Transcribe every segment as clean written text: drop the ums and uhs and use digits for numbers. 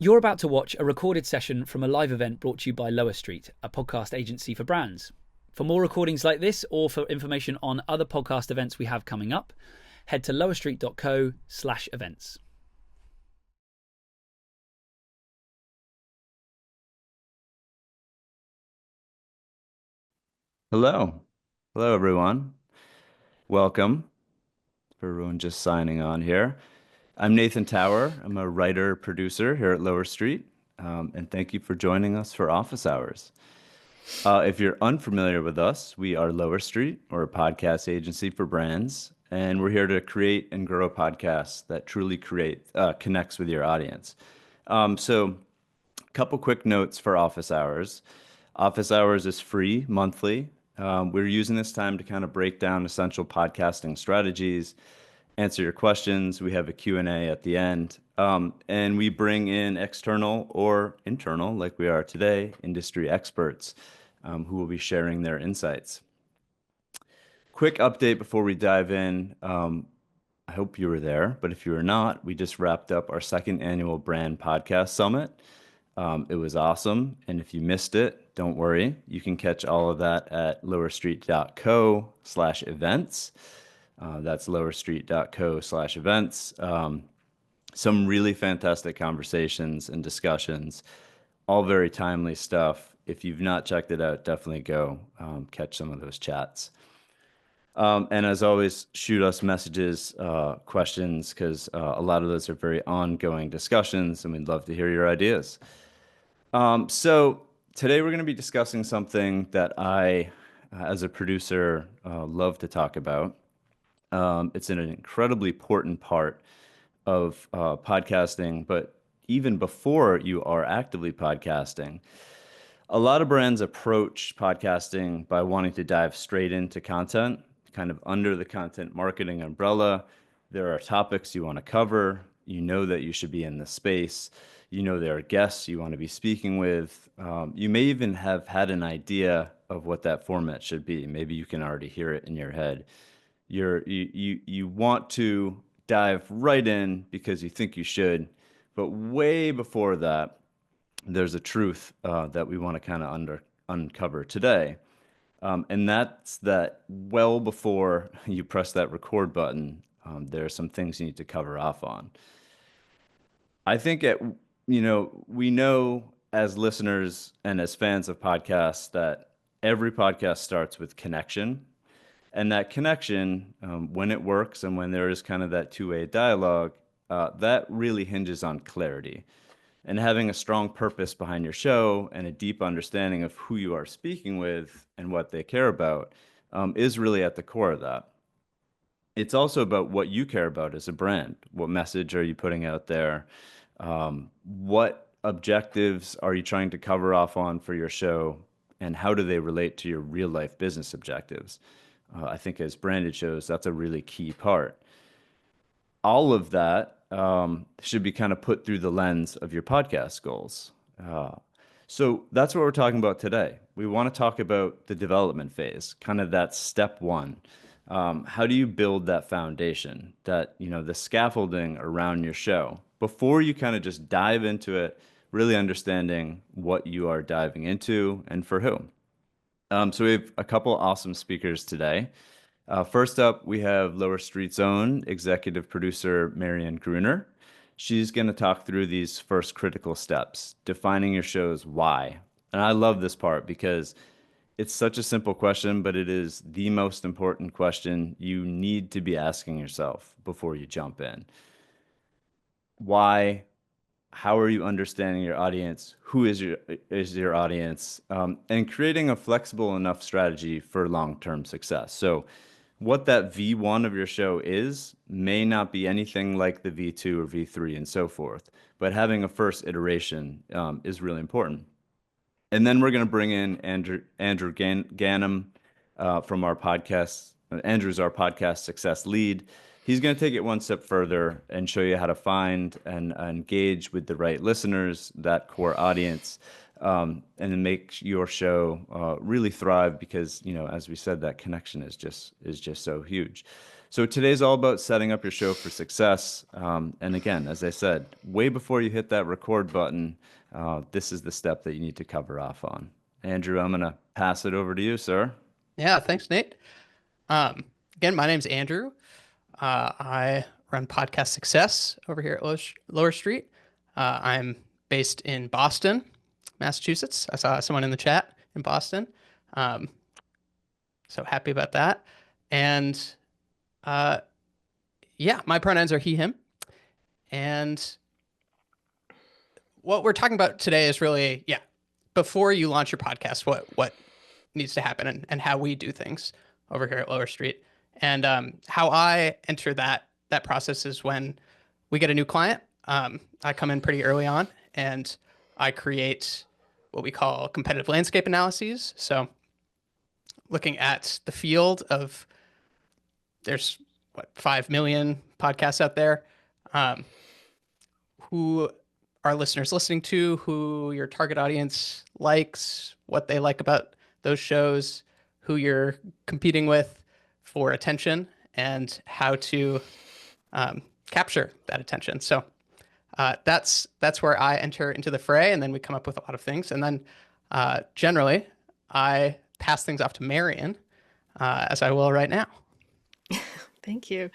You're about to watch a recorded session from a live event brought to you by Lower Street, a podcast agency for brands. For more recordings like this or for information on other podcast events we have coming up, head to lowerstreet.co/events. Hello. Hello, everyone. Welcome for everyone just signing on here. I'm Nathan Tower. I'm a writer producer here at Lower Street, and thank you for joining us for office hours. If you're unfamiliar with us, we are Lower Street, or a podcast agency for brands, and we're here to create and grow a podcast that truly connects with your audience. So, a couple quick notes for office hours. Office hours is free monthly. We're using this time to kind of break down essential podcasting strategies, answer your questions. We have a Q&A at the end. And we bring in external or internal, like we are today, industry experts who will be sharing their insights. Quick update before we dive in. I hope you were there, but if you were not, we just wrapped up our second annual Brand Podcast Summit. It was awesome. And if you missed it, don't worry. You can catch all of that at lowerstreet.co/events. That's lowerstreet.co/events. Some really fantastic conversations and discussions, all very timely stuff. If you've not checked it out, definitely go catch some of those chats. And as always, shoot us messages, questions, because a lot of those are very ongoing discussions, and we'd love to hear your ideas. So today we're going to be discussing something that I, as a producer, love to talk about. It's an incredibly important part of podcasting, but even before you are actively podcasting, a lot of brands approach podcasting by wanting to dive straight into content, kind of under the content marketing umbrella. There are topics you want to cover. You know that you should be in the space. You know there are guests you want to be speaking with. You may even have had an idea of what that format should be. Maybe you can already hear it in your head. You want to dive right in because you think you should, but way before that, there's a truth that we want to kind of uncover today. And that's that well before you press that record button, there are some things you need to cover off on. I think we know as listeners and as fans of podcasts that every podcast starts with connection. And that connection, when it works and when there is kind of that two-way dialogue, that really hinges on clarity. And having a strong purpose behind your show and a deep understanding of who you are speaking with and what they care about is really at the core of that. It's also about what you care about as a brand. What message are you putting out there? What objectives are you trying to cover off on for your show? And how do they relate to your real life business objectives? I think as branded shows, that's a really key part. All of that should be kind of put through the lens of your podcast goals. So that's what we're talking about today. We want to talk about the development phase, kind of that step one. How do you build that foundation, the scaffolding around your show before you kind of just dive into it, really understanding what you are diving into and for who? So we have a couple awesome speakers today. First up, we have Lower Street's own executive producer, Marion Gruner. She's going to talk through these first critical steps, defining your show's why. And I love this part because it's such a simple question, but it is the most important question you need to be asking yourself before you jump in. Why? How are you understanding your audience? Who is your audience? And creating a flexible enough strategy for long-term success. So what that V1 of your show is may not be anything like the V2 or V3 and so forth, but having a first iteration is really important. And then we're going to bring in Andrew Ganem from our podcast. Andrew's our podcast success lead. He's going to take it one step further and show you how to find and engage with the right listeners, that core audience, and then make your show really thrive because, as we said, that connection is just so huge. So today's all about setting up your show for success. And again, as I said, way before you hit that record button, this is the step that you need to cover off on. Andrew, I'm going to pass it over to you, sir. Yeah, thanks, Nate. Again, my name's Andrew. I run Podcast Success over here at Lower Street. I'm based in Boston, Massachusetts. I saw someone in the chat in Boston. Um, so happy about that. And yeah, my pronouns are he, him. And what we're talking about today is really, yeah, before you launch your podcast, what needs to happen and how we do things over here at Lower Street. And how I enter that process is when we get a new client. I come in pretty early on and I create what we call competitive landscape analyses. So looking at the field of, there's 5 million podcasts out there. Who are listeners listening to, who your target audience likes, what they like about those shows, who you're competing with for attention, and how to capture that attention. So that's where I enter into the fray, and then we come up with a lot of things. And then generally, I pass things off to Marion, as I will right now. Thank you.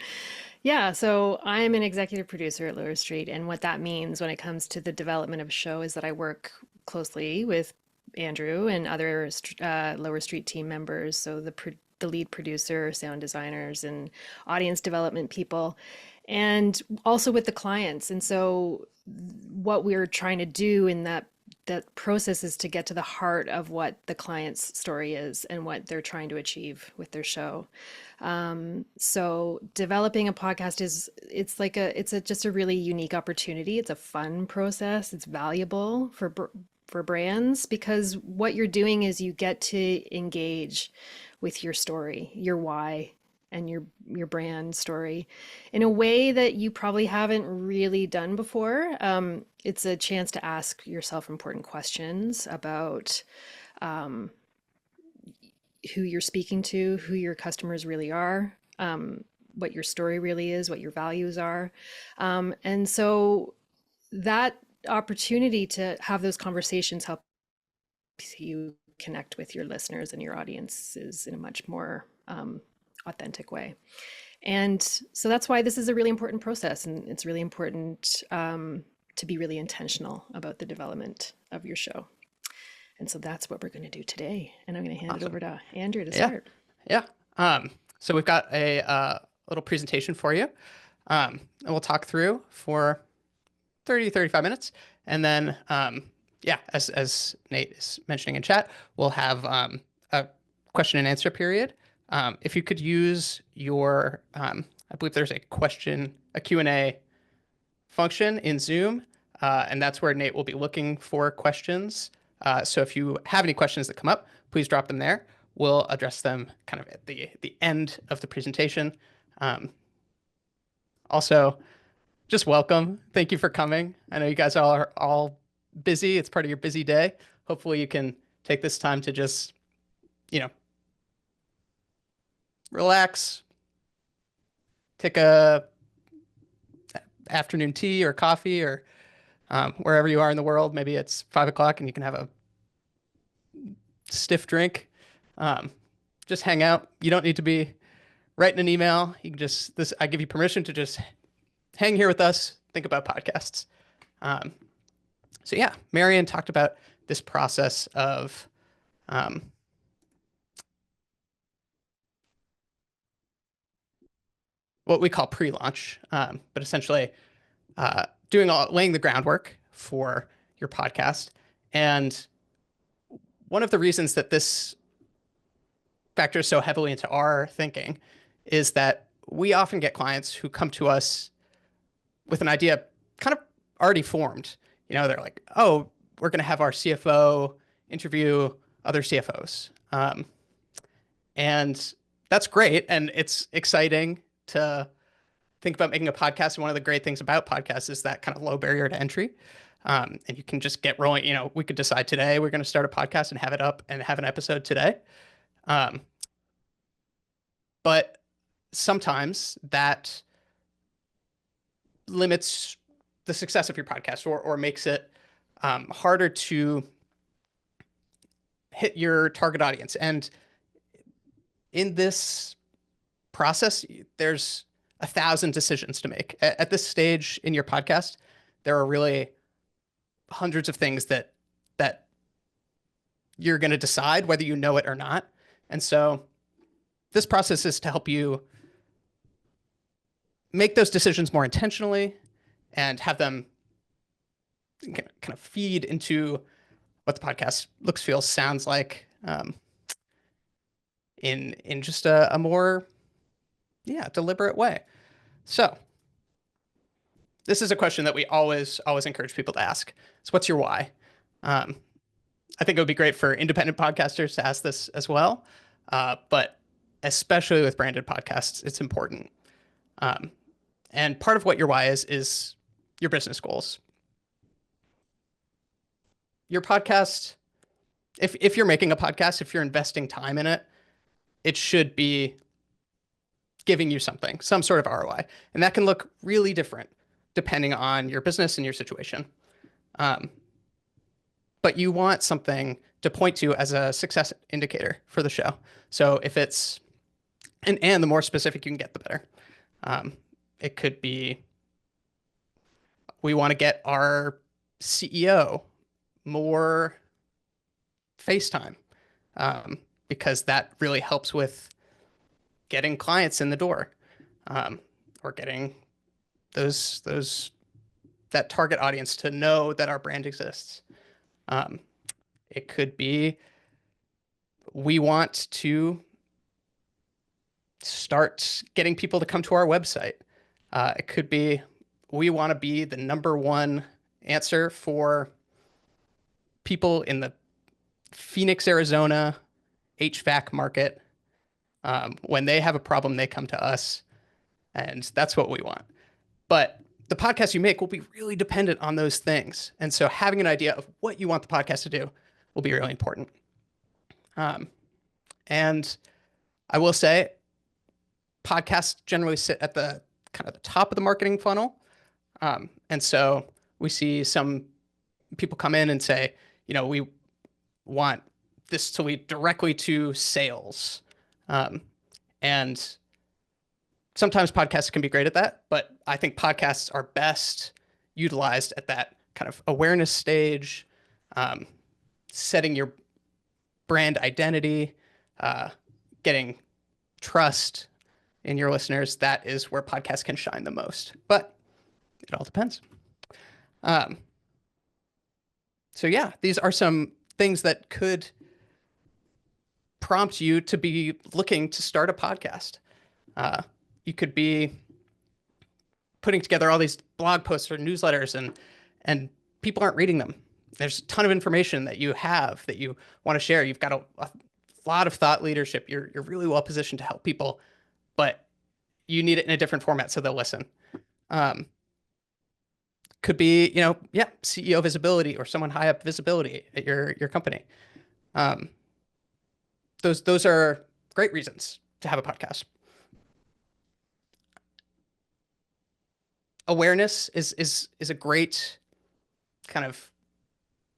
Yeah, so I'm an executive producer at Lower Street, and what that means when it comes to the development of a show is that I work closely with Andrew and other Lower Street team members, so the lead producer, sound designers, and audience development people, and also with the clients. And so what we're trying to do in that process is to get to the heart of what the client's story is and what they're trying to achieve with their show. So developing a podcast it's just a really unique opportunity. It's a fun process. It's valuable for brands because what you're doing is you get to engage with your story, your why, and your brand story in a way that you probably haven't really done before. It's a chance to ask yourself important questions about who you're speaking to, who your customers really are, what your story really is, what your values are. And so that opportunity to have those conversations helps you connect with your listeners and your audiences in a much more authentic way. And so that's why this is a really important process, and it's really important to be really intentional about the development of your show. And so that's what we're going to do today. And I'm going to hand it over to Andrew to start. Yeah. So we've got a little presentation for you, and we'll talk through for 30, 35 minutes. And then, as Nate is mentioning in chat, we'll have a question and answer period. If you could use your, I believe there's a Q&A function in Zoom, and that's where Nate will be looking for questions. So if you have any questions that come up, please drop them there. We'll address them kind of at the end of the presentation. Also, just welcome. Thank you for coming. I know you guys are all busy. It's part of your busy day. Hopefully you can take this time to just, relax, take a afternoon tea or coffee or wherever you are in the world. Maybe it's 5 o'clock and you can have a stiff drink. Just hang out. You don't need to be writing an email. You can I give you permission to just hang here with us, think about podcasts. So yeah, Marion talked about this process of what we call pre-launch, but essentially laying the groundwork for your podcast. And one of the reasons that this factors so heavily into our thinking is that we often get clients who come to us with an idea kind of already formed. They're like, oh, we're going to have our CFO interview other CFOs. And that's great. And it's exciting to think about making a podcast. And one of the great things about podcasts is that kind of low barrier to entry. And you can just get rolling. We could decide today we're going to start a podcast and have it up and have an episode today. But sometimes that limits the success of your podcast or makes it harder to hit your target audience. And in this process, there's 1,000 decisions to make. At this stage in your podcast, there are really hundreds of things that you're going to decide whether you know it or not. And so this process is to help you make those decisions more intentionally and have them kind of feed into what the podcast looks, feels, sounds like in just a more deliberate way. So this is a question that we always encourage people to ask. So what's your why? I think it would be great for independent podcasters to ask this as well. But especially with branded podcasts, it's important. And part of what your why is your business goals. Your podcast, if you're making a podcast, if you're investing time in it, it should be giving you something, some sort of ROI. And that can look really different depending on your business and your situation. But you want something to point to as a success indicator for the show. So if it's, and the more specific you can get, the better. It could be, we want to get our CEO more FaceTime because that really helps with getting clients in the door or getting that target audience to know that our brand exists. It could be, we want to start getting people to come to our website. It could be, we want to be the #1 answer for people in the Phoenix, Arizona HVAC market. When they have a problem, they come to us, and that's what we want. But the podcast you make will be really dependent on those things. And so having an idea of what you want the podcast to do will be really important. And I will say, podcasts generally sit at the kind of the top of the marketing funnel. And so we see some people come in and say, we want this to lead directly to sales. And sometimes podcasts can be great at that, but I think podcasts are best utilized at that kind of awareness stage, setting your brand identity, getting trust in your listeners. That is where podcasts can shine the most, but it all depends. So yeah, these are some things that could prompt you to be looking to start a podcast. You could be putting together all these blog posts or newsletters and people aren't reading them. There's a ton of information that you have that you want to share. You've got a lot of thought leadership. You're really well positioned to help people, but you need it in a different format so they'll listen. Could be, CEO visibility or someone high up visibility at your company. Those are great reasons to have a podcast. Awareness is a great kind of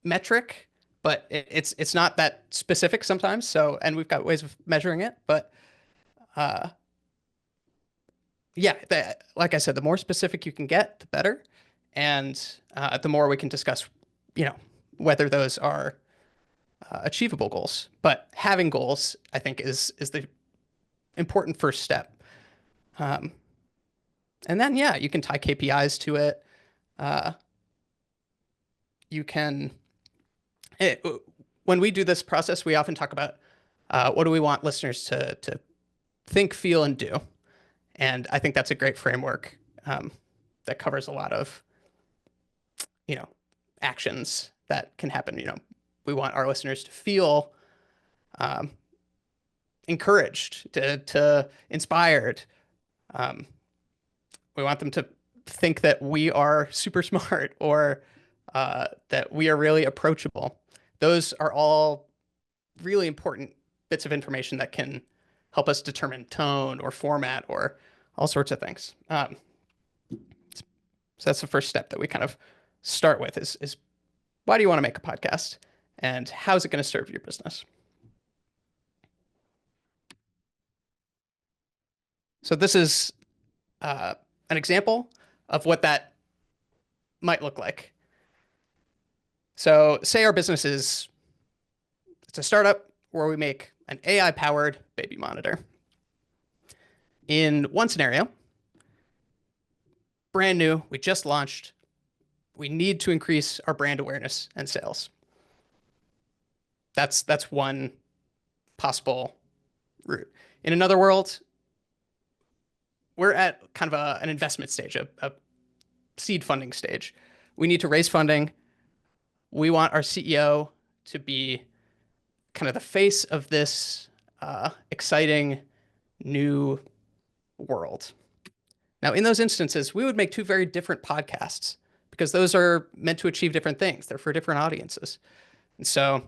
metric, but it's not that specific sometimes. So, and we've got ways of measuring it, but like I said, the more specific you can get, the better. And the more we can discuss, whether those are achievable goals. But having goals, I think, is the important first step. And then, you can tie KPIs to it. When we do this process, we often talk about what do we want listeners to think, feel, and do. And I think that's a great framework that covers a lot of, actions that can happen. We want our listeners to feel encouraged, to inspired. We want them to think that we are super smart or that we are really approachable. Those are all really important bits of information that can help us determine tone or format or all sorts of things. So that's the first step that we kind of start with is why do you want to make a podcast and how is it going to serve your business? So this is an example of what that might look like. So say our business it's a startup where we make an AI-powered baby monitor. In one scenario, brand new, we just launched, we need to increase our brand awareness and sales. That's one possible route. In another world, we're at kind of an investment stage, a seed funding stage. We need to raise funding. We want our CEO to be kind of the face of this exciting new world. Now, in those instances, we would make two very different podcasts because those are meant to achieve different things. They're for different audiences. And so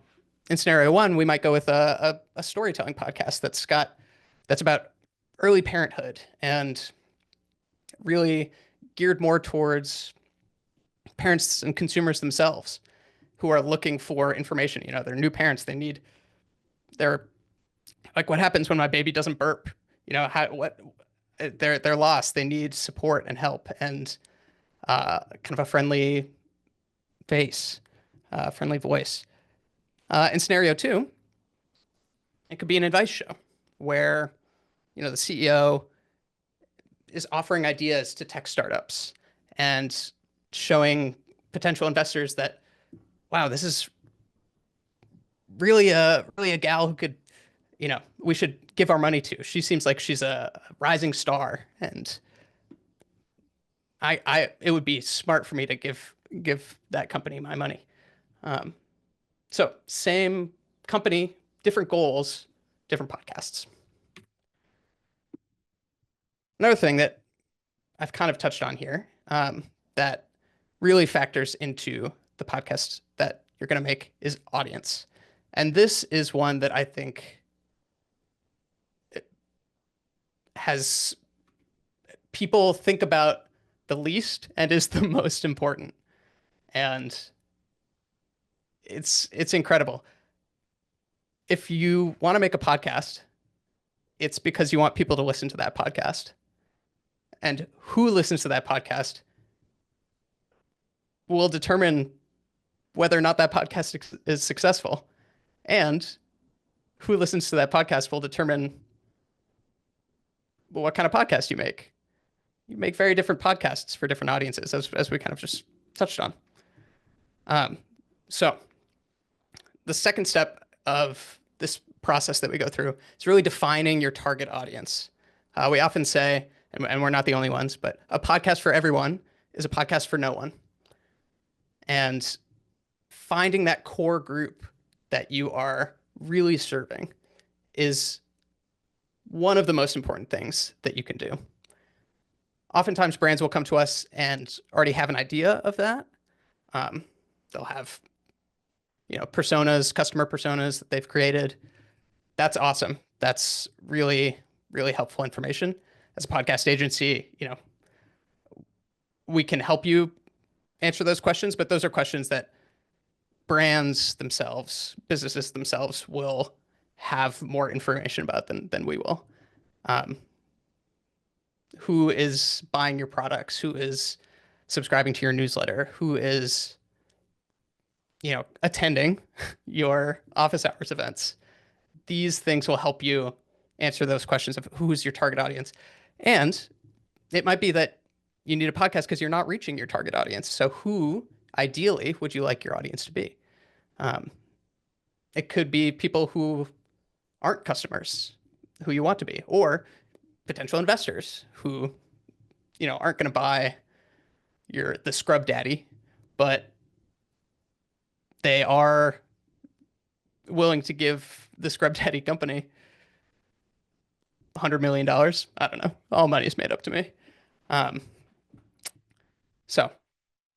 in scenario one, we might go with a storytelling podcast that's about early parenthood and really geared more towards parents and consumers themselves who are looking for information. You know, they're new parents. They're like, what happens when my baby doesn't burp? You know, they're lost. They need support and help and kind of a friendly face, friendly voice. In scenario two, it could be an advice show where, you know, the CEO is offering ideas to tech startups and showing potential investors that, wow, this is really a gal who could, you know, we should give our money to. She seems like she's a rising star, and it would be smart for me to give that company my money. So same company, different goals, different podcasts. Another thing that I've kind of touched on here that really factors into the podcast that you're going to make is audience. And this is one that I think has people think about the least and is the most important. And it's incredible. If you want to make a podcast, it's because you want people to listen to that podcast. And who listens to that podcast will determine whether or not that podcast is successful. And who listens to that podcast will determine what kind of podcast you make. You make very different podcasts for different audiences, as we kind of just touched on. So the second step of this process that we go through is really defining your target audience. We often say, and we're not the only ones, but a podcast for everyone is a podcast for no one. And finding that core group that you are really serving is one of the most important things that you can do. Oftentimes brands will come to us and already have an idea of that. They'll have, you know, personas, customer personas that they've created. That's awesome. That's really, really helpful information. As a podcast agency, you know, we can help you answer those questions, but those are questions that brands themselves, businesses themselves will have more information about than we will. Who is buying your products? Who is subscribing to your newsletter? Who is, you know, attending your office hours events? These things will help you answer those questions of who's your target audience. And it might be that you need a podcast because you're not reaching your target audience. So who, ideally, would you like your audience to be? It could be people who aren't customers, who you want to be, or potential investors who, you know, aren't going to buy the scrub daddy, but they are willing to give the scrub daddy company $100 million. I don't know. All money is made up to me. So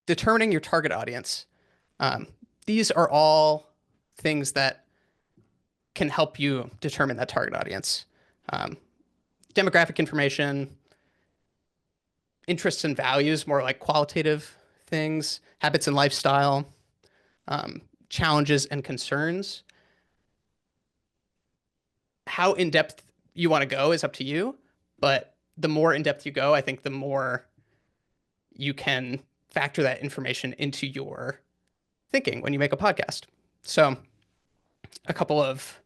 determining your target audience. These are all things that can help you determine that target audience. Um, demographic information, interests and values, more like qualitative things, habits and lifestyle, challenges and concerns. How in-depth you want to go is up to you, but the more in-depth you go, I think the more you can factor that information into your thinking when you make a podcast. So a couple of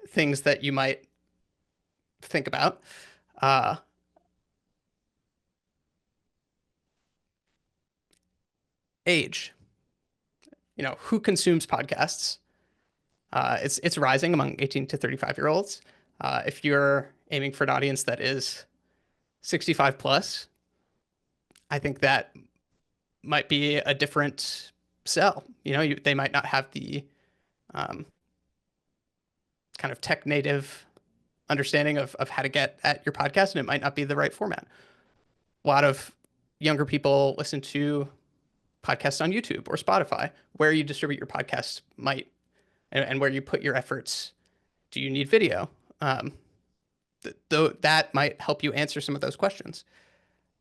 things that you might think about. Age. Who consumes podcasts? It's rising among 18 to 35-year-olds. If you're aiming for an audience that is 65 plus, I think that might be a different sell. They might not have the kind of tech native understanding of how to get at your podcast, and it might not be the right format. A lot of younger people listen to podcasts on YouTube or Spotify. Where you distribute your podcast might, and where you put your efforts. Do you need video? Though that might help you answer some of those questions.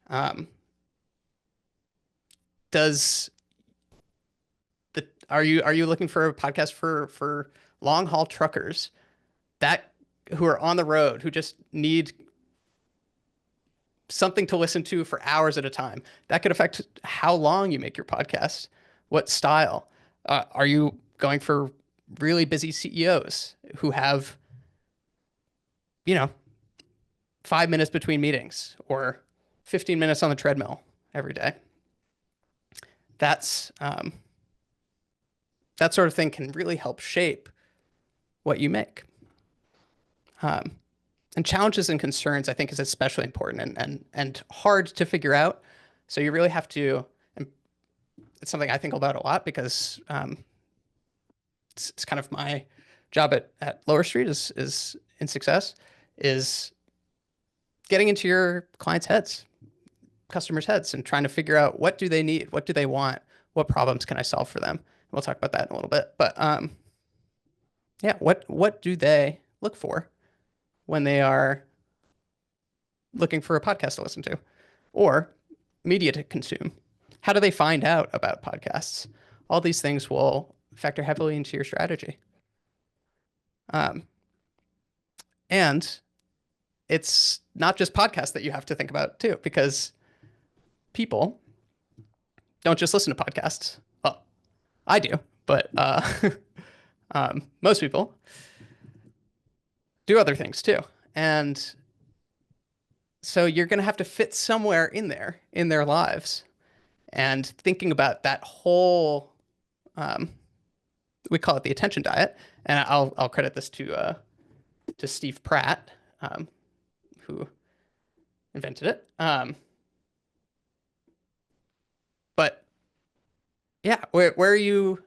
Are you looking for a podcast for long haul truckers who are on the road, who just need something to listen to for hours at a time? That could affect how long you make your podcast, what style. Are you going for really busy CEOs who have, 5 minutes between meetings or 15 minutes on the treadmill every day? That sort of thing can really help shape what you make. And challenges and concerns, I think, is especially important and hard to figure out. So you really have to, and it's something I think about a lot because it's kind of my job at Lower Street is in success, is getting into your clients' heads, customers' heads, and trying to figure out what do they need, what do they want, what problems can I solve for them. We'll talk about that in a little bit. But what do they look for when they are looking for a podcast to listen to or media to consume? How do they find out about podcasts? All these things will factor heavily into your strategy. And it's not just podcasts that you have to think about too, because people don't just listen to podcasts. Well, I do, but most people do other things too. And so you're going to have to fit somewhere in their lives. And thinking about that whole, we call it the attention diet. And I'll credit this to Steve Pratt, who invented it. But yeah, where are you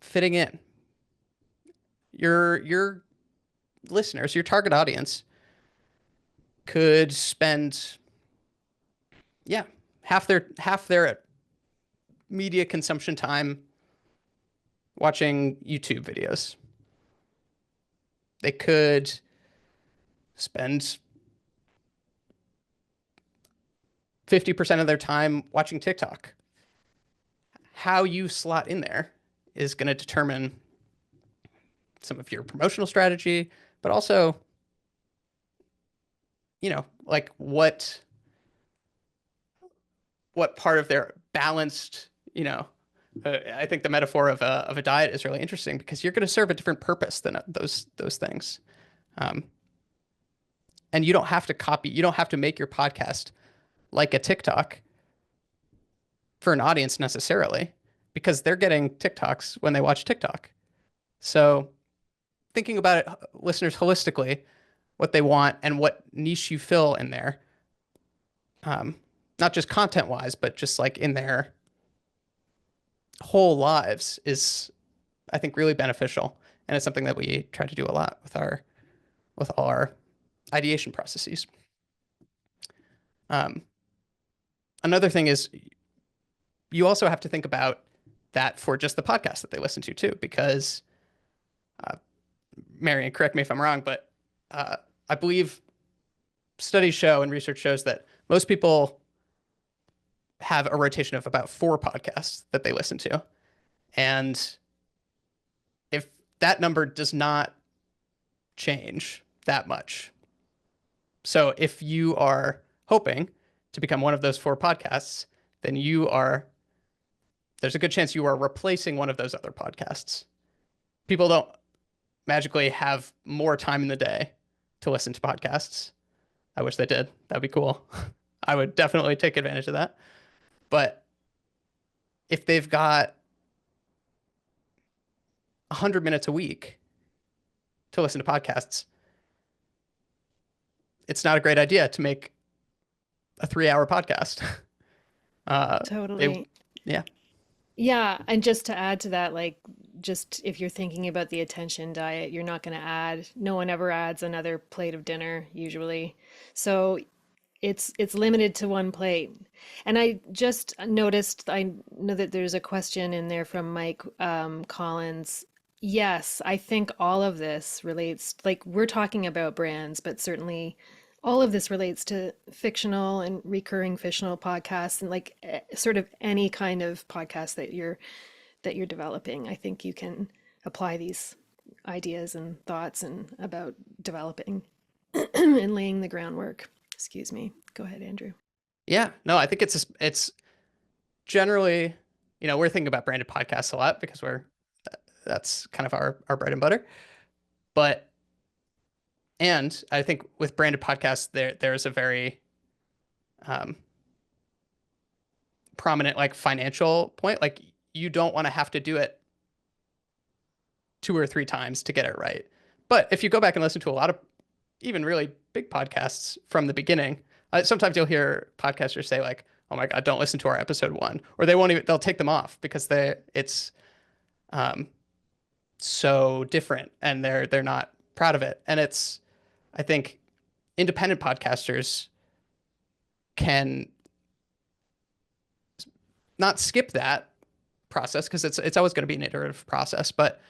fitting in? Your listeners, your target audience could spend, half their media consumption time watching YouTube videos. They could spend 50% of their time watching TikTok. How you slot in there is going to determine some of your promotional strategy, but also, like what part of their balanced, I think the metaphor of a diet is really interesting because you're going to serve a different purpose than those things. And you don't have to make your podcast like a TikTok for an audience necessarily, because they're getting TikToks when they watch TikTok. So thinking about it, listeners, holistically, what they want and what niche you fill in there, not just content wise, but just like in their whole lives, is, I think, really beneficial. And it's something that we try to do a lot with all our ideation processes. Another thing is you also have to think about that for just the podcast that they listen to too, because Marion, correct me if I'm wrong, but I believe studies show and research shows that most people have a rotation of about 4 podcasts that they listen to. And if that number does not change that much, so if you are hoping to become one of those 4 podcasts, then there's a good chance you are replacing one of those other podcasts. People don't magically have more time in the day to listen to podcasts. I wish they did. That'd be cool. I would definitely take advantage of that. But if they've got 100 minutes a week to listen to podcasts, it's not a great idea to make a 3-hour podcast. Totally. Yeah. Yeah, and just to add to that, like, just if you're thinking about the attention diet, you're not going to add, no one ever adds another plate of dinner usually. So it's limited to one plate. And I just noticed, I know that there's a question in there from Mike Collins. Yes, I think all of this relates, like, we're talking about brands, but certainly all of this relates to fictional and recurring fictional podcasts, and like sort of any kind of podcast that you're developing. I think you can apply these ideas and thoughts and about developing and laying the groundwork. Excuse me. Go ahead, Andrew. Yeah. No, I think it's generally, we're thinking about branded podcasts a lot because that's kind of our bread and butter. And I think with branded podcasts, there's a very prominent like financial point. Like, you don't want to have to do it 2 or 3 times to get it right. But if you go back and listen to a lot of even really big podcasts from the beginning, sometimes you'll hear podcasters say like, "Oh my God, don't listen to our episode 1," or they'll take them off because it's so different and they're not proud of it. And I think independent podcasters can not skip that process because it's always going to be an iterative process, but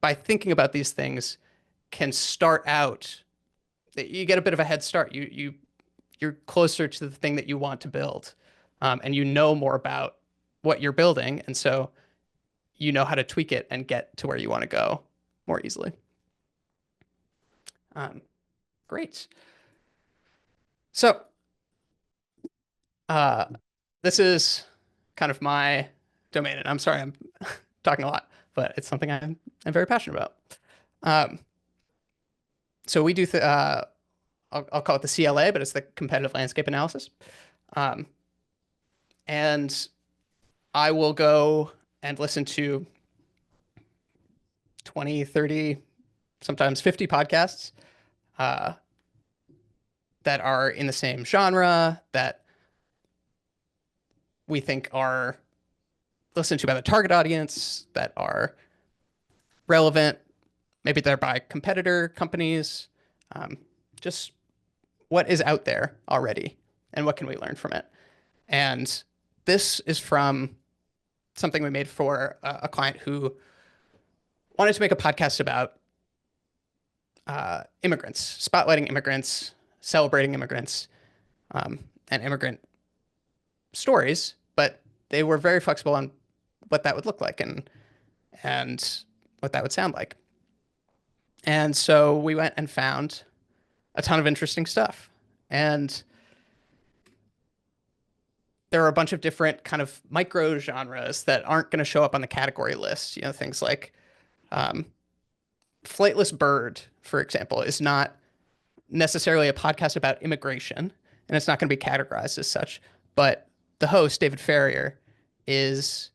by thinking about these things can start out, you get a bit of a head start. You're closer to the thing that you want to build, and you know more about what you're building, and so you know how to tweak it and get to where you want to go more easily. Great. So this is kind of my domain, and I'm sorry I'm talking a lot, but it's something I'm very passionate about. So we do I'll call it the CLA, but it's the competitive landscape analysis. And I will go and listen to 20, 30, sometimes 50 podcasts that are in the same genre that we think are listened to by the target audience, that are relevant. Maybe they're by competitor companies. Just what is out there already and what can we learn from it? And this is from something we made for a client who wanted to make a podcast about immigrants, spotlighting immigrants, celebrating immigrants, and immigrant stories, but they were very flexible on what that would look like and what that would sound like. And so we went and found a ton of interesting stuff. And there are a bunch of different kind of micro genres that aren't going to show up on the category list. Things like Flightless Bird, for example, is not necessarily a podcast about immigration, and it's not going to be categorized as such. But the host, David Farrier, is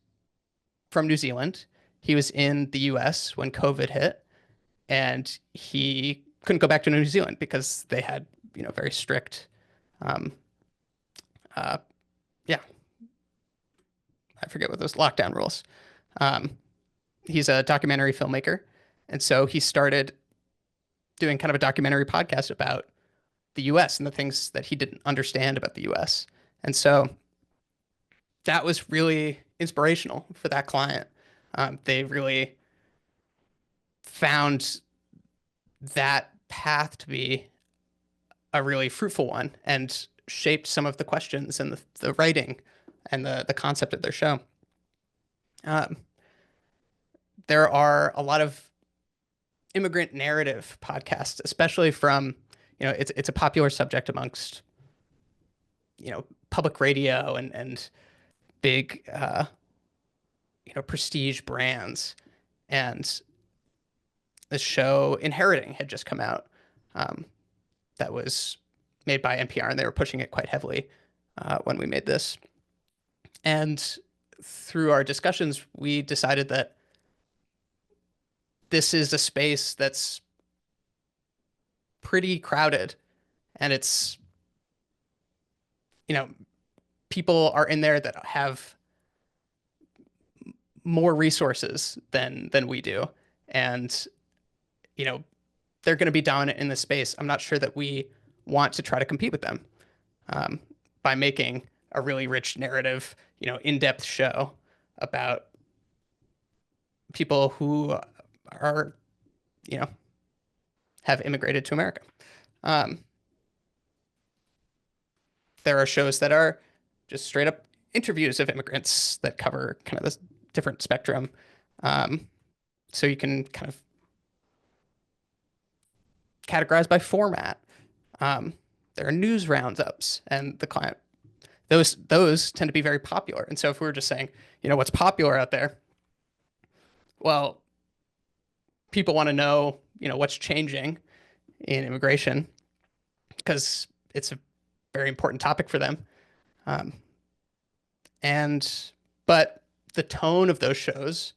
from New Zealand. He was in the US when COVID hit, and he couldn't go back to New Zealand because they had, very strict, I forget what those lockdown rules. He's a documentary filmmaker, and so he started doing kind of a documentary podcast about the US and the things that he didn't understand about the US. And so that was really inspirational for that client. They really found that path to be a really fruitful one and shaped some of the questions and the writing and the concept of their show. There are a lot of immigrant narrative podcasts, especially from, it's a popular subject amongst, public radio and big, prestige brands. And this show Inheriting had just come out, that was made by NPR, and they were pushing it quite heavily when we made this. And through our discussions, we decided that this is a space that's pretty crowded, and it's, people are in there that have more resources than we do. And, they're going to be dominant in this space. I'm not sure that we want to try to compete with them by making a really rich narrative, in-depth show about people who are, have immigrated to America. There are shows that are just straight up interviews of immigrants that cover kind of this different spectrum. So you can kind of categorize by format. There are news roundups, and the client, those tend to be very popular. And so if we were just saying, what's popular out there, well, people want to know, what's changing in immigration, because it's a very important topic for them. But the tone of those shows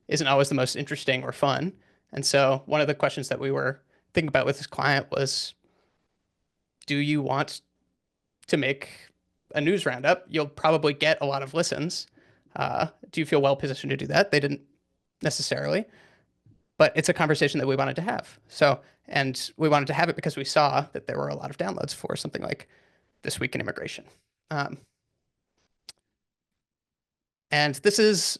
isn't always the most interesting or fun. And so one of the questions that we were thinking about with this client was, do you want to make a news roundup? You'll probably get a lot of listens. Do you feel well positioned to do that? They didn't necessarily, but it's a conversation that we wanted to have. And we wanted to have it because we saw that there were a lot of downloads for something like This Week in Immigration. And this is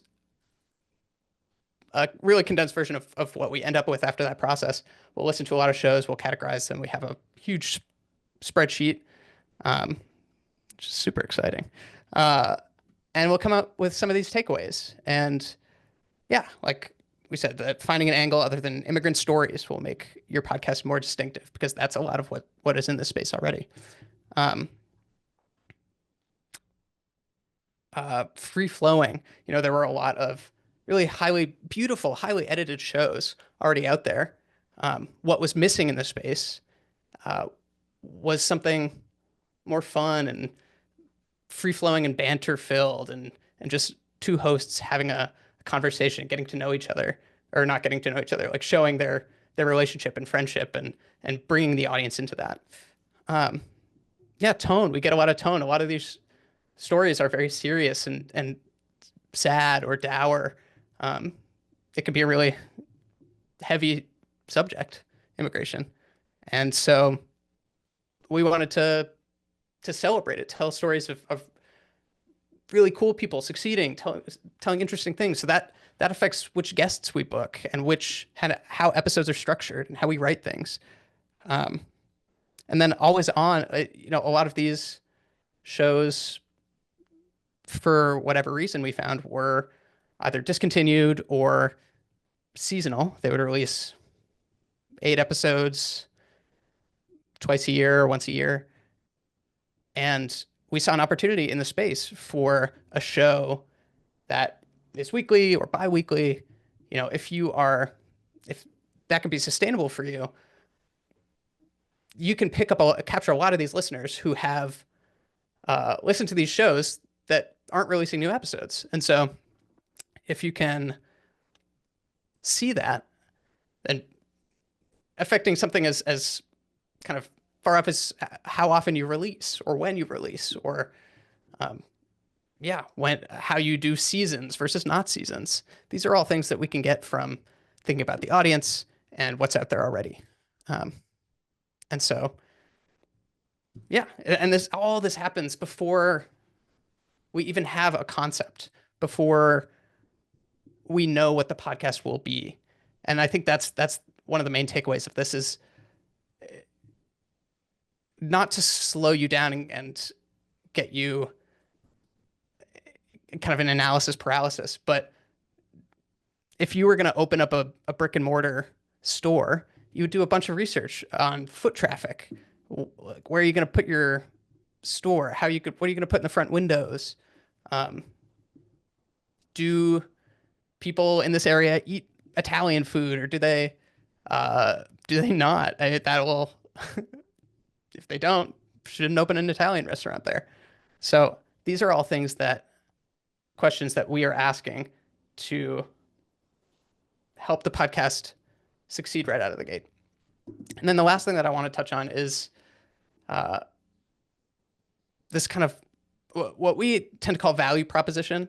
a really condensed version of what we end up with after that process. We'll listen to a lot of shows, we'll categorize them. We have a huge spreadsheet, which is super exciting. And we'll come up with some of these takeaways. And yeah, like we said, that finding an angle other than immigrant stories will make your podcast more distinctive, because that's a lot of what is in this space already. Free flowing, there were a lot of really beautiful, highly edited shows already out there. What was missing in the space was something more fun and free flowing and banter filled, and just two hosts having a conversation, getting to know each other, or not getting to know each other, like showing their relationship and friendship and bringing the audience into that. Tone, we get a lot of tone. A lot of these stories are very serious and sad or dour. It can be a really heavy subject, immigration. And so we wanted to celebrate it, tell stories of really cool people succeeding, telling interesting things. So that affects which guests we book and how episodes are structured and how we write things. And then always on, a lot of these shows, for whatever reason we found, were either discontinued or seasonal. They would release 8 episodes twice a year or once a year. And we saw an opportunity in the space for a show that is weekly or bi-weekly. If that can be sustainable for you, you can capture a lot of these listeners who have listened to these shows that aren't releasing new episodes. And so if you can see that, then affecting something as kind of far off as how often you release or when you release, or how you do seasons versus not seasons. These are all things that we can get from thinking about the audience and what's out there already. And so, and all this happens before we even have a concept, before we know what the podcast will be. And I think that's one of the main takeaways of this is not to slow you down and get you kind of an analysis paralysis, but if you were going to open up a brick and mortar store, you would do a bunch of research on foot traffic. Like, where are you going to put your store? What are you going to put in the front windows? Do people in this area eat Italian food, or do they not? That will, if they don't, shouldn't open an Italian restaurant there. So these are all questions that we are asking to help the podcast succeed right out of the gate. And then the last thing that I want to touch on is this kind of what we tend to call value proposition.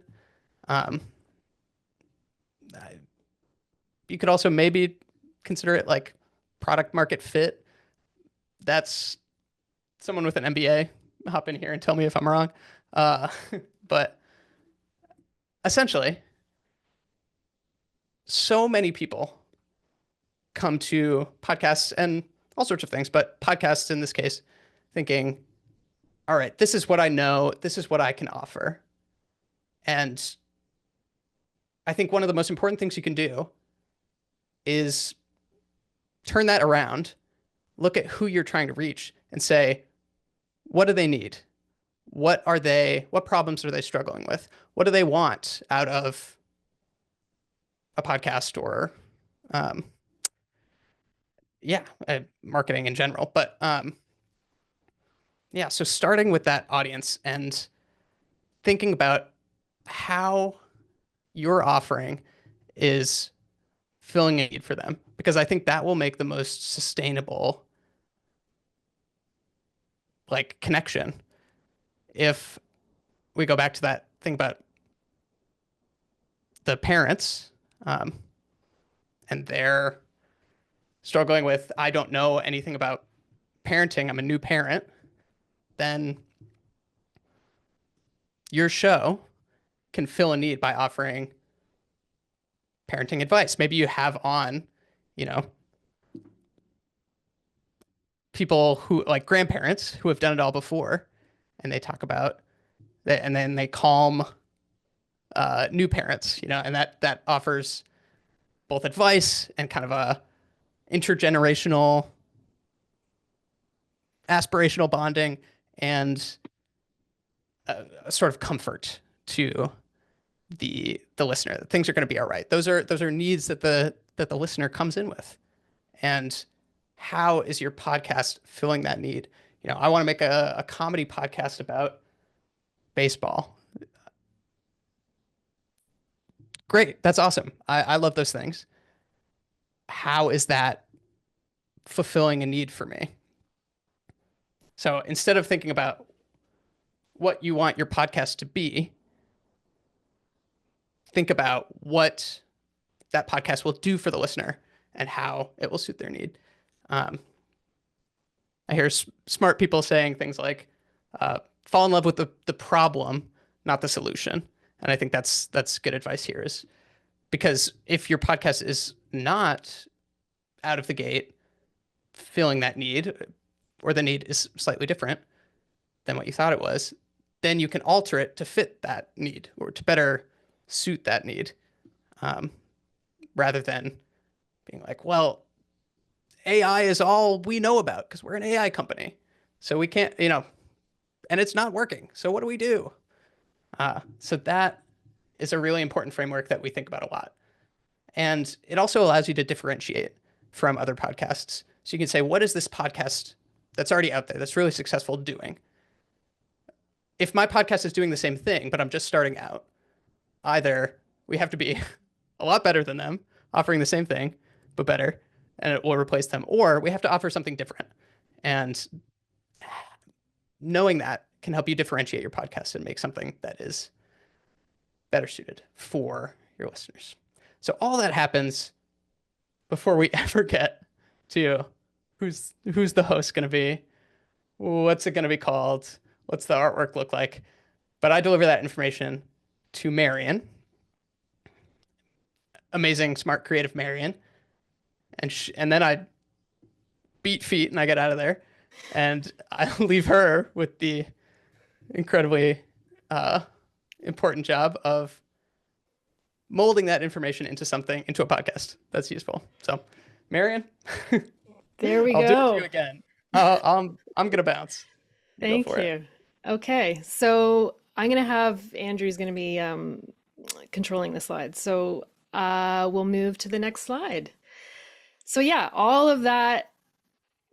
You could also maybe consider it like product market fit. That's someone with an MBA. Hop in here and tell me if I'm wrong. But essentially, so many people come to podcasts and all sorts of things, but podcasts in this case, thinking, all right, this is what I know. This is what I can offer. And I think one of the most important things you can do is turn that around, look at who you're trying to reach and say, what do they need? What problems are they struggling with? What do they want out of a podcast or, marketing in general. But so starting with that audience and thinking about how your offering is filling a need for them, because I think that will make the most sustainable connection. If we go back to that thing about the parents, and they're struggling with, I don't know anything about parenting, I'm a new parent, then your show can fill a need by offering parenting advice. Maybe you have on, people who like grandparents who have done it all before, and they talk about that, and then they calm new parents, and that offers both advice and kind of a intergenerational aspirational bonding and a sort of comfort to the listener that things are going to be all right. Those are needs that the listener comes in with. And how is your podcast filling that need? I want to make a comedy podcast about baseball. Great. That's awesome. I love those things. How is that fulfilling a need for me? So instead of thinking about what you want your podcast to be, think about what that podcast will do for the listener and how it will suit their need. I hear smart people saying things like, fall in love with the problem, not the solution. And I think that's good advice here, is because if your podcast is not out of the gate filling that need, or the need is slightly different than what you thought it was, then you can alter it to fit that need or to better suit that need, rather than being like, well, AI is all we know about because we're an AI company. So we can't, and it's not working. So what do we do? So that is a really important framework that we think about a lot. And it also allows you to differentiate from other podcasts. So you can say, what is this podcast that's already out there that's really successful doing? If my podcast is doing the same thing, but I'm just starting out, either we have to be a lot better than them, offering the same thing, but better, and it will replace them, or we have to offer something different. And knowing that can help you differentiate your podcast and make something that is better suited for your listeners. So all that happens before we ever get to who's the host going to be, what's it going to be called, what's the artwork look like. But I deliver that information to Marion, amazing, smart, creative Marion, and then I beat feet and I get out of there, and I leave her with the incredibly important job of molding that information into a podcast that's useful. So, Marion, There we I'll do it to go. you again. I'm gonna bounce. You go Thank for it. you. Okay, so I'm gonna have Andrew's gonna be controlling the slides. So we'll move to the next slide. So yeah, all of that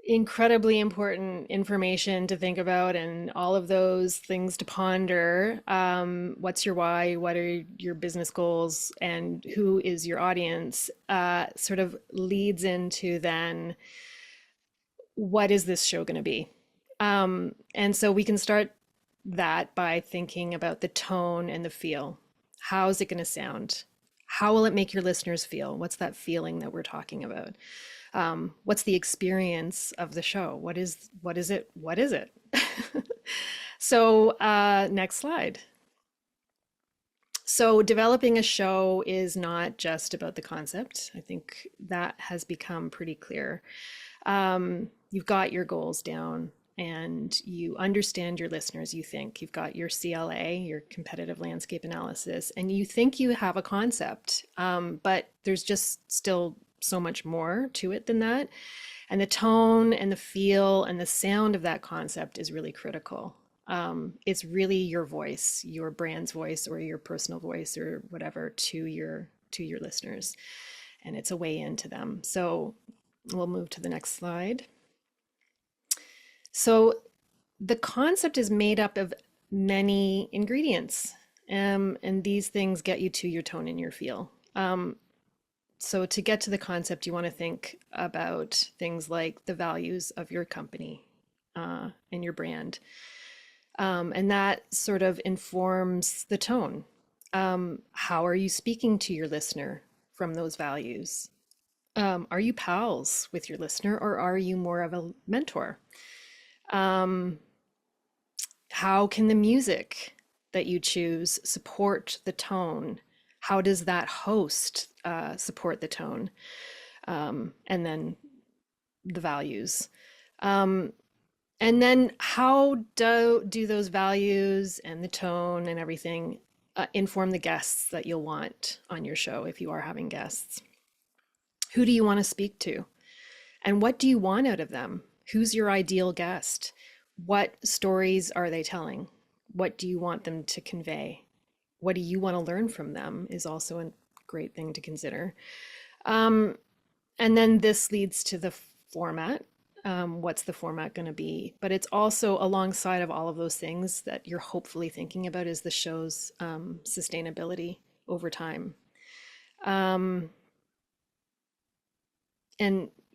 incredibly important information to think about and all of those things to ponder. What's your why? What are your business goals? And who is your audience? Sort of leads into then, what is this show going to be? And so we can start that by thinking about the tone and the feel. How is it going to sound? How will it make your listeners feel? What's that feeling that we're talking about? What's the experience of the show? What is it? What is it? So next slide. So developing a show is not just about the concept. I think that has become pretty clear. You've got your goals down and you understand your listeners. You think you've got your CLA, your competitive landscape analysis, and you think you have a concept, but there's just still so much more to it than that. And the tone and the feel and the sound of that concept is really critical. It's really your voice, your brand's voice, or your personal voice, or whatever, to your listeners, and it's a way into them. So we'll move to the next slide. So the concept is made up of many ingredients, and these things get you to your tone and your feel. So to get to the concept, you want to think about things like the values of your company and your brand. And that sort of informs the tone. How are you speaking to your listener from those values? Are you pals with your listener, or are you more of a mentor? How can the music that you choose support the tone? How does that host support the tone? And then the values. And then how do those values and the tone and everything inform the guests that you'll want on your show if you are having guests? Who do you want to speak to? And what do you want out of them? Who's your ideal guest? What stories are they telling? What do you want them to convey? What do you want to learn from them is also a great thing to consider. And then this leads to the format. What's the format going to be? But it's also alongside of all of those things that you're hopefully thinking about is the show's sustainability over time. And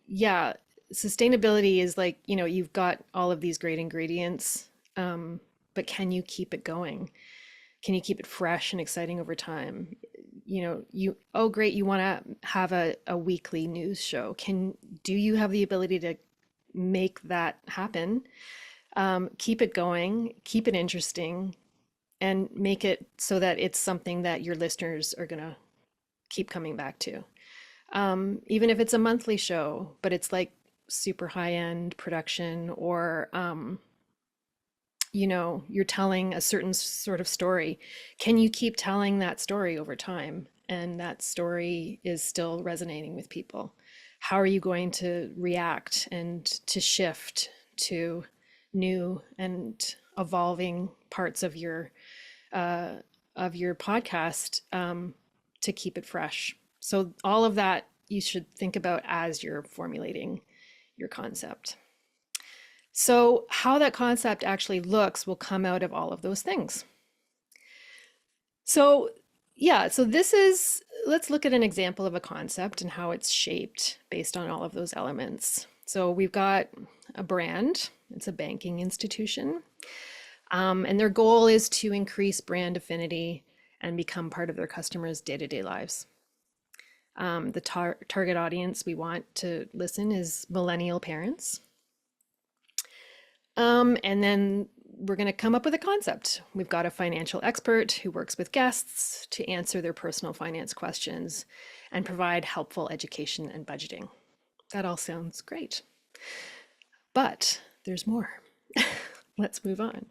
yeah, sustainability is like, you've got all of these great ingredients, but can you keep it going? Can you keep it fresh and exciting over time? Great, you want to have a weekly news show. Do you have the ability to make that happen? Keep it going, keep it interesting, and make it so that it's something that your listeners are going to keep coming back to. Even if it's a monthly show, but it's like super high-end production, or you're telling a certain sort of story. Can you keep telling that story over time, and that story is still resonating with people? How are you going to react and to shift to new and evolving parts of your podcast to keep it fresh? So all of that you should think about as you're formulating your concept. So how that concept actually looks will come out of all of those things. So let's look at an example of a concept and how it's shaped based on all of those elements. So we've got a brand, it's a banking institution, and their goal is to increase brand affinity and become part of their customers' day-to-day lives. The target audience we want to listen is millennial parents. And then we're going to come up with a concept. We've got a financial expert who works with guests to answer their personal finance questions and provide helpful education and budgeting. That all sounds great. But there's more. Let's move on.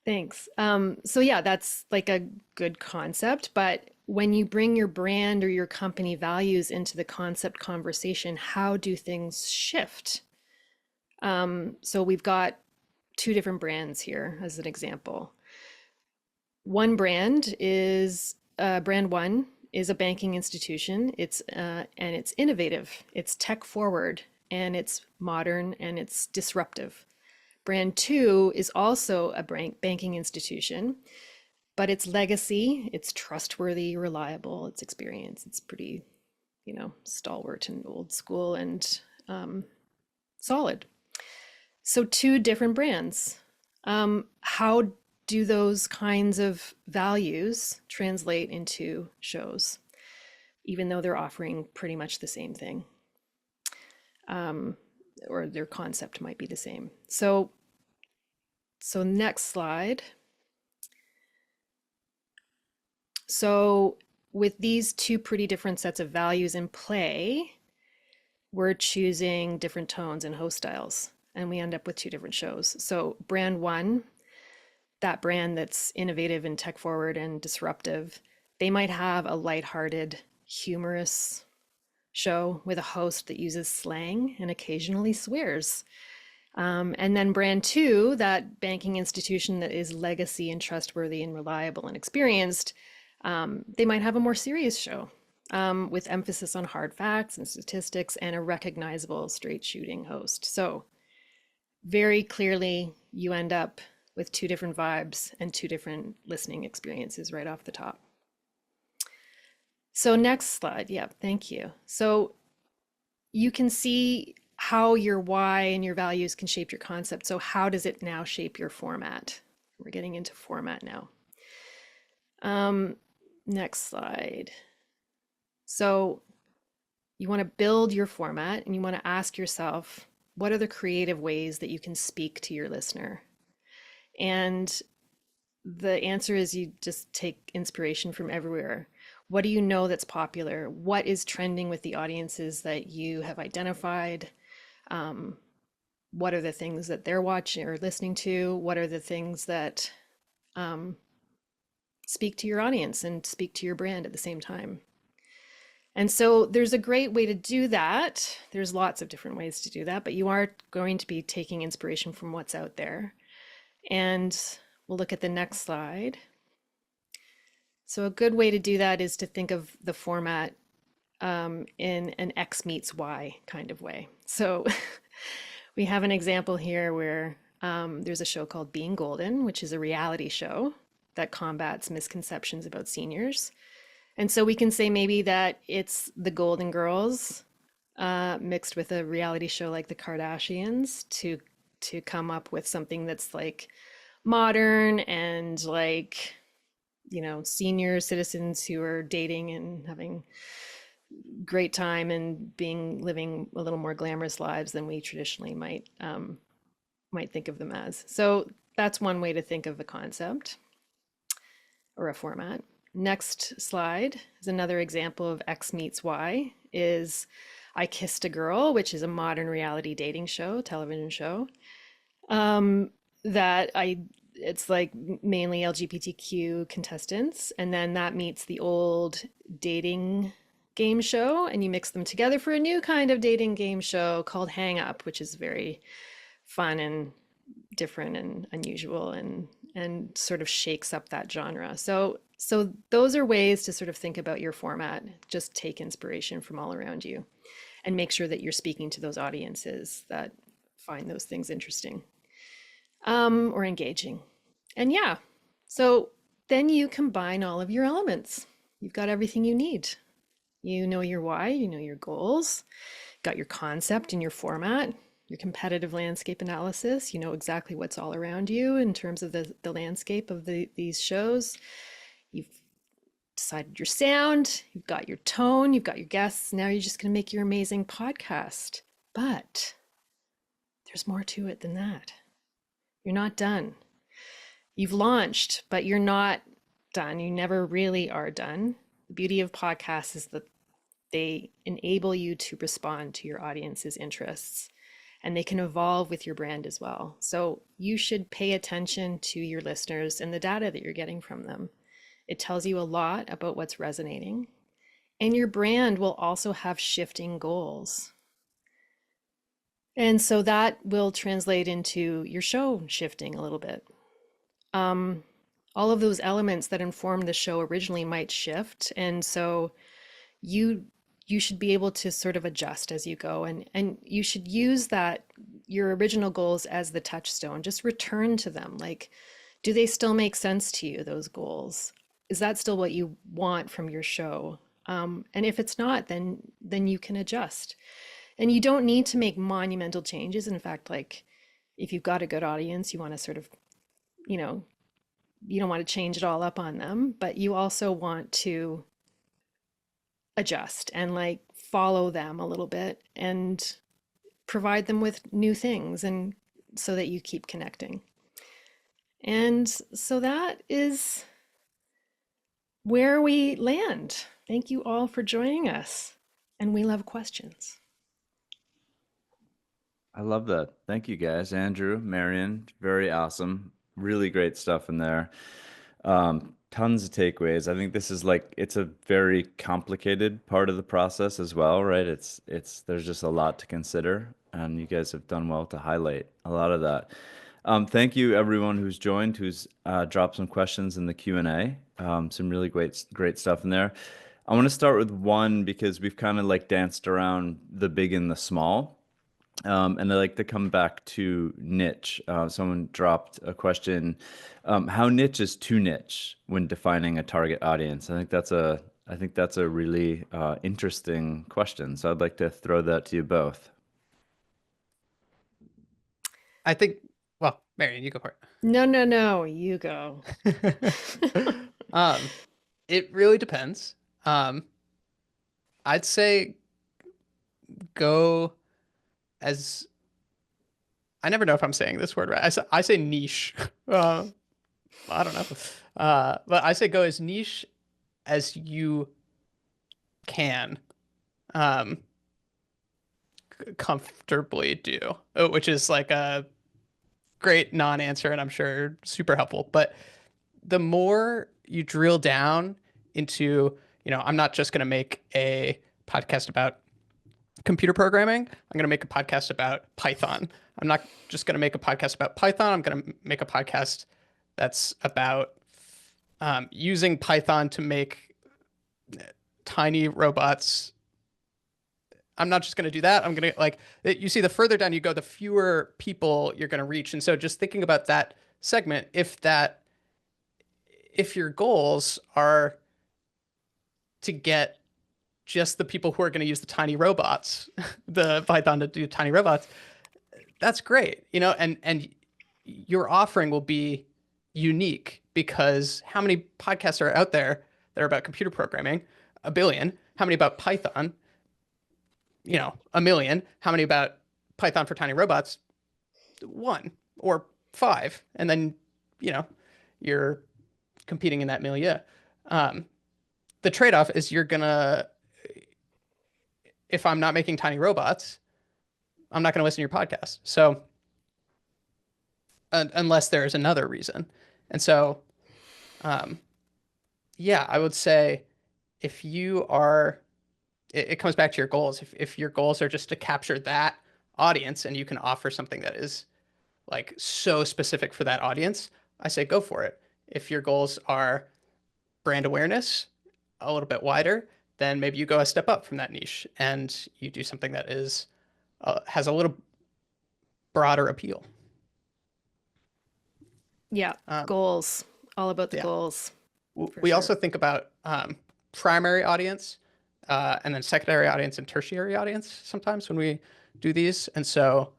Thanks. So yeah, that's like a good concept, but when you bring your brand or your company values into the concept conversation, how do things shift? So we've got two different brands here as an example. One brand is brand one is a banking institution. It's and it's innovative, it's tech forward, and it's modern and it's disruptive. Brand two is also a banking institution, but it's legacy, it's trustworthy, reliable, it's experience. It's pretty, stalwart and old school and solid. So two different brands. How do those kinds of values translate into shows, even though they're offering pretty much the same thing? Or their concept might be the same. So next slide. So with these two pretty different sets of values in play, we're choosing different tones and host styles, and we end up with two different shows. So brand one, that brand that's innovative and tech forward and disruptive, they might have a lighthearted, humorous show with a host that uses slang and occasionally swears. And then brand two, that banking institution that is legacy and trustworthy and reliable and experienced, they might have a more serious show with emphasis on hard facts and statistics and a recognizable straight shooting host. So very clearly you end up with two different vibes and two different listening experiences right off the top. So next slide. Yeah, thank you. So you can see how your why and your values can shape your concept. So how does it now shape your format? We're getting into format now. Next slide. So you want to build your format and you want to ask yourself, what are the creative ways that you can speak to your listener? And the answer is you just take inspiration from everywhere. What do you know that's popular? What is trending with the audiences that you have identified? What are the things that they're watching or listening to? What are the things that speak to your audience and speak to your brand at the same time? And so there's a great way to do that. There's lots of different ways to do that, but you are going to be taking inspiration from what's out there. And we'll look at the next slide. So a good way to do that is to think of the format in an X meets Y kind of way. So we have an example here where there's a show called Being Golden, which is a reality show that combats misconceptions about seniors. And so we can say maybe that it's the Golden Girls mixed with a reality show like the Kardashians to come up with something that's like modern and like, senior citizens who are dating and having great time and living a little more glamorous lives than we traditionally might think of them as. So that's one way to think of a concept or a format. Next slide is another example of X meets Y is I Kissed a Girl, which is a modern reality dating show, television show, it's like mainly LGBTQ contestants. And then that meets the old dating game show and you mix them together for a new kind of dating game show called Hang Up, which is very fun and different and unusual and sort of shakes up that genre. So those are ways to sort of think about your format. Just take inspiration from all around you and make sure that you're speaking to those audiences that find those things interesting or engaging. And yeah, so then you combine all of your elements. You've got everything you need. You know your why, you know your goals, got your concept and your format, your competitive landscape analysis, you know exactly what's all around you in terms of the landscape of these shows. You've decided your sound, you've got your tone, you've got your guests. Now you're just going to make your amazing podcast. But there's more to it than that. You're not done. You've launched, but you're not done. You never really are done. The beauty of podcasts is that They enable you to respond to your audience's interests, and they can evolve with your brand as well. So you should pay attention to your listeners and the data that you're getting from them. It tells you a lot about what's resonating. And your brand will also have shifting goals. And so that will translate into your show shifting a little bit. All of those elements that informed the show originally might shift. And so you should be able to sort of adjust as you go, and you should use that, your original goals, as the touchstone. Just return to them. Like, do they still make sense to you, those goals? Is that still what you want from your show? And if it's not, then you can adjust. And you don't need to make monumental changes. In fact, like, if you've got a good audience, you want to sort of, you know, you don't want to change it all up on them, but you also want to adjust and like follow them a little bit and provide them with new things, and so that you keep connecting. And so that is where we land. Thank you all for joining us, and we love questions. I love that. Thank you guys. Andrew, Marion, very awesome. Really great stuff in there. Tons of takeaways. I think this is like, it's a very complicated part of the process as well, right? There's just a lot to consider, and you guys have done well to highlight a lot of that. Thank you everyone who's joined, who's dropped some questions in the Q&A. Some really great stuff in there. I want to start with one because we've kind of like danced around the big and the small. And I like to come back to niche. Someone dropped a question: how niche is too niche when defining a target audience? I think that's a really interesting question. So I'd like to throw that to you both. I think, well, Marion, you go for it. No, you go. It really depends. I'd say go as, I never know if I'm saying this word right. I say niche. I don't know. But I say go as niche as you can comfortably do, which is like a great non-answer, and I'm sure super helpful. But the more you drill down into, I'm not just going to make a podcast about computer programming. I'm going to make a podcast about Python. I'm not just going to make a podcast about Python. I'm going to make a podcast that's about using Python to make tiny robots. I'm not just going to do that. I'm going to, like, you see, the further down you go, the fewer people you're going to reach. And so just thinking about that segment, if your goals are to get just the people who are going to use the tiny robots, the Python to do tiny robots, that's great, and your offering will be unique, because how many podcasts are out there that are about computer programming? A billion. How many about Python? A million. How many about Python for tiny robots? 1 or 5. And then, you're competing in that milieu. The trade-off is if I'm not making tiny robots, I'm not going to listen to your podcast. So unless there's another reason. And so, I would say if you are, it comes back to your goals. If your goals are just to capture that audience, and you can offer something that is like so specific for that audience, I say go for it. If your goals are brand awareness, a little bit wider, then maybe you go a step up from that niche and you do something that is has a little broader appeal. Yeah, goals. All about the goals. We also think about primary audience, and then secondary audience and tertiary audience sometimes when we do these. And so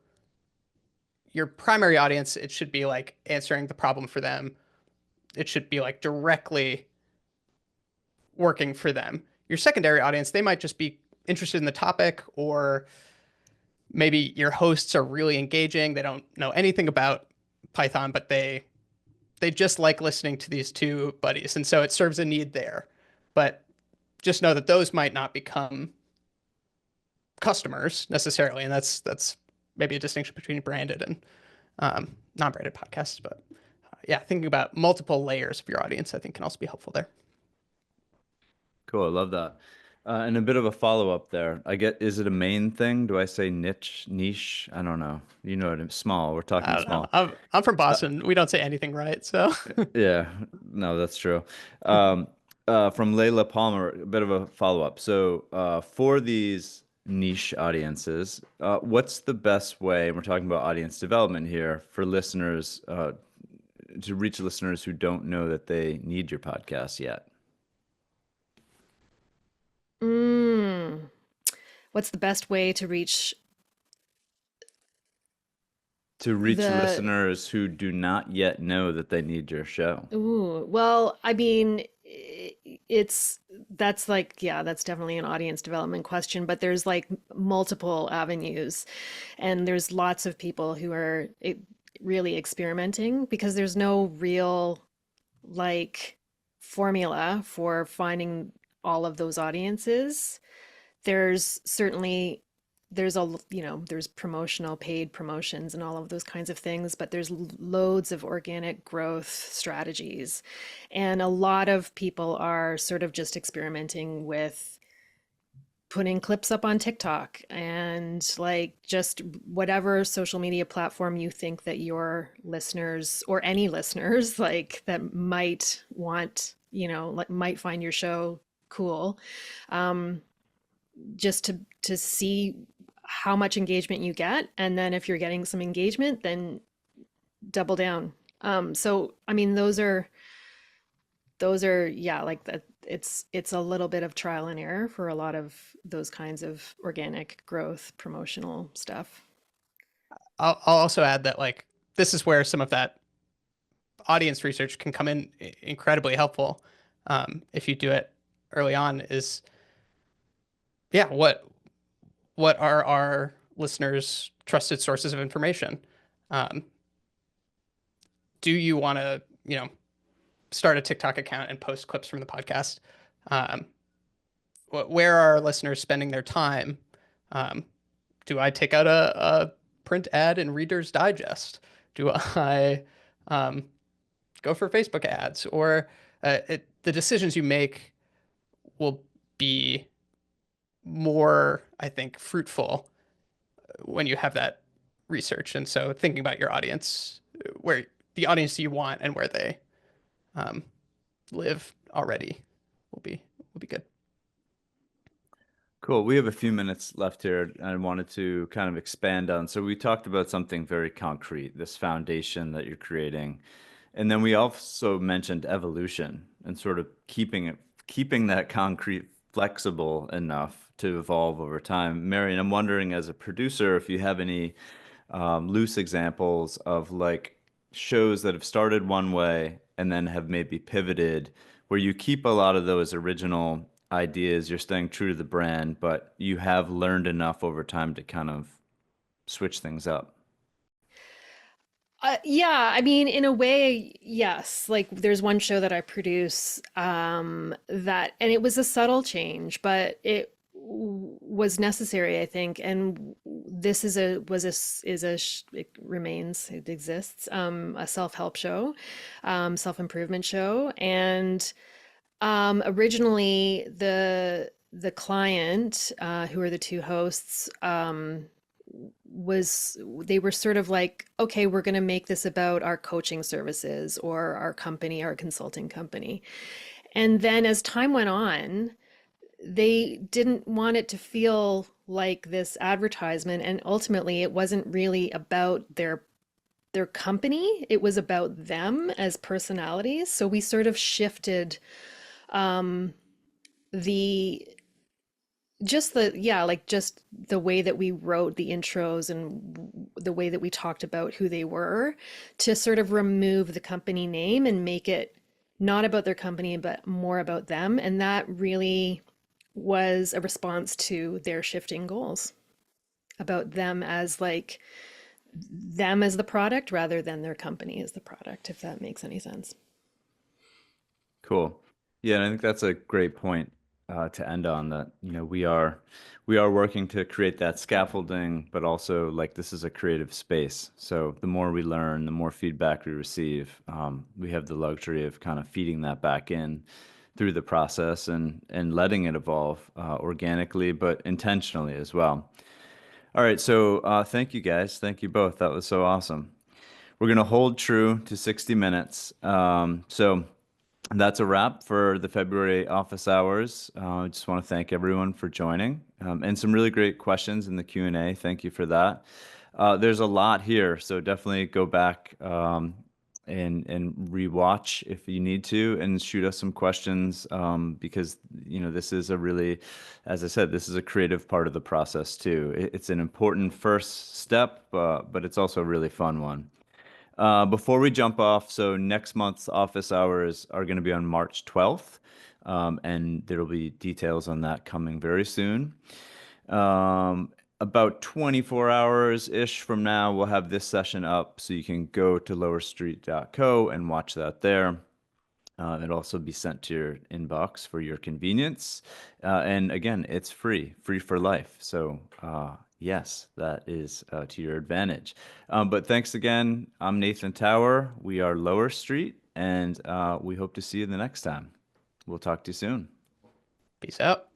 your primary audience, it should be like answering the problem for them. It should be like directly working for them. Your secondary audience, they might just be interested in the topic, or maybe your hosts are really engaging. They don't know anything about Python, but they just like listening to these two buddies. And so it serves a need there. But just know that those might not become customers necessarily, and that's maybe a distinction between branded and non-branded podcasts. But yeah, thinking about multiple layers of your audience, I think, can also be helpful there. Cool. I love that. And a bit of a follow-up there. Is it a main thing? Do I say niche? I don't know. You know what? Small. We're I talking don't know. small. I'm from Boston. We don't say anything right, so Yeah. No, that's true. From Layla Palmer, a bit of a follow-up. So, for these niche audiences, what's the best way, and we're talking about audience development here, for listeners, to reach listeners who don't know that they need your podcast yet? Mm. What's the best way to reach To reach the listeners who do not yet know that they need your show. Ooh, well, I mean, it's that's like, yeah, that's definitely an audience development question, but there's like multiple avenues, and there's lots of people who are really experimenting because there's no real like formula for finding all of those audiences. There's certainly there's promotional paid promotions and all of those kinds of things, but there's loads of organic growth strategies, and a lot of people are sort of just experimenting with putting clips up on TikTok and like just whatever social media platform you think that your listeners or any listeners like that might want, like might find your show cool. Um, just to see how much engagement you get, and then if you're getting some engagement, then double down. So I mean, those are yeah, like that. It's a little bit of trial and error for a lot of those kinds of organic growth promotional stuff. I'll also add that like this is where some of that audience research can come in incredibly helpful if you do it early on. Is yeah, what are our listeners' trusted sources of information? Um, do you want to, start a TikTok account and post clips from the podcast? Um, where are our listeners spending their time? Um, do I take out a print ad in Reader's Digest? Do I um, go for Facebook ads? Or the decisions you make will be more, I think, fruitful when you have that research. And so thinking about your audience, where the audience you want and where they um, live already will be good. Cool. We have a few minutes left here. I wanted to kind of expand on. So we talked about something very concrete, this foundation that you're creating. And then we also mentioned evolution and sort of keeping that concrete flexible enough to evolve over time. Marion, I'm wondering, as a producer, if you have any loose examples of like shows that have started one way and then have maybe pivoted, where you keep a lot of those original ideas, you're staying true to the brand, but you have learned enough over time to kind of switch things up. Yeah, I mean, in a way, yes. Like, there's one show that I produce, and it was a subtle change, but was necessary, I think. And this it remains, it exists, a self-help show, self-improvement show, and originally the client, who are the two hosts, they were sort of like, okay, we're going to make this about our coaching services or our company, our consulting company. And then as time went on, they didn't want it to feel like this advertisement, and ultimately it wasn't really about their company, it was about them as personalities. So we sort of shifted the just the way that we wrote the intros and the way that we talked about who they were, to sort of remove the company name and make it not about their company but more about them. And that really was a response to their shifting goals, about them as like them as the product rather than their company as the product, if that makes any sense. Cool. Yeah, and I think that's a great point. to end on that, we are working to create that scaffolding, but also like this is a creative space. So the more we learn, the more feedback we receive, we have the luxury of kind of feeding that back in through the process and letting it evolve organically, but intentionally as well. All right, so thank you guys. Thank you both. That was so awesome. We're going to hold true to 60 minutes. So that's a wrap for the February office hours. I just want to thank everyone for joining and some really great questions in the Q&A. Thank you for that. There's a lot here, so definitely go back and rewatch if you need to, and shoot us some questions because this is a really, as I said, this is a creative part of the process too. It's an important first step, but it's also a really fun one. Before we jump off, so next month's office hours are going to be on March 12th, and there will be details on that coming very soon. About 24 hours-ish from now, we'll have this session up, so you can go to lowerstreet.co and watch that there. It'll also be sent to your inbox for your convenience. And again, it's free for life. So yes, that is to your advantage. But thanks again. I'm Nathan Tower. We are Lower Street, and we hope to see you the next time. We'll talk to you soon. Peace out.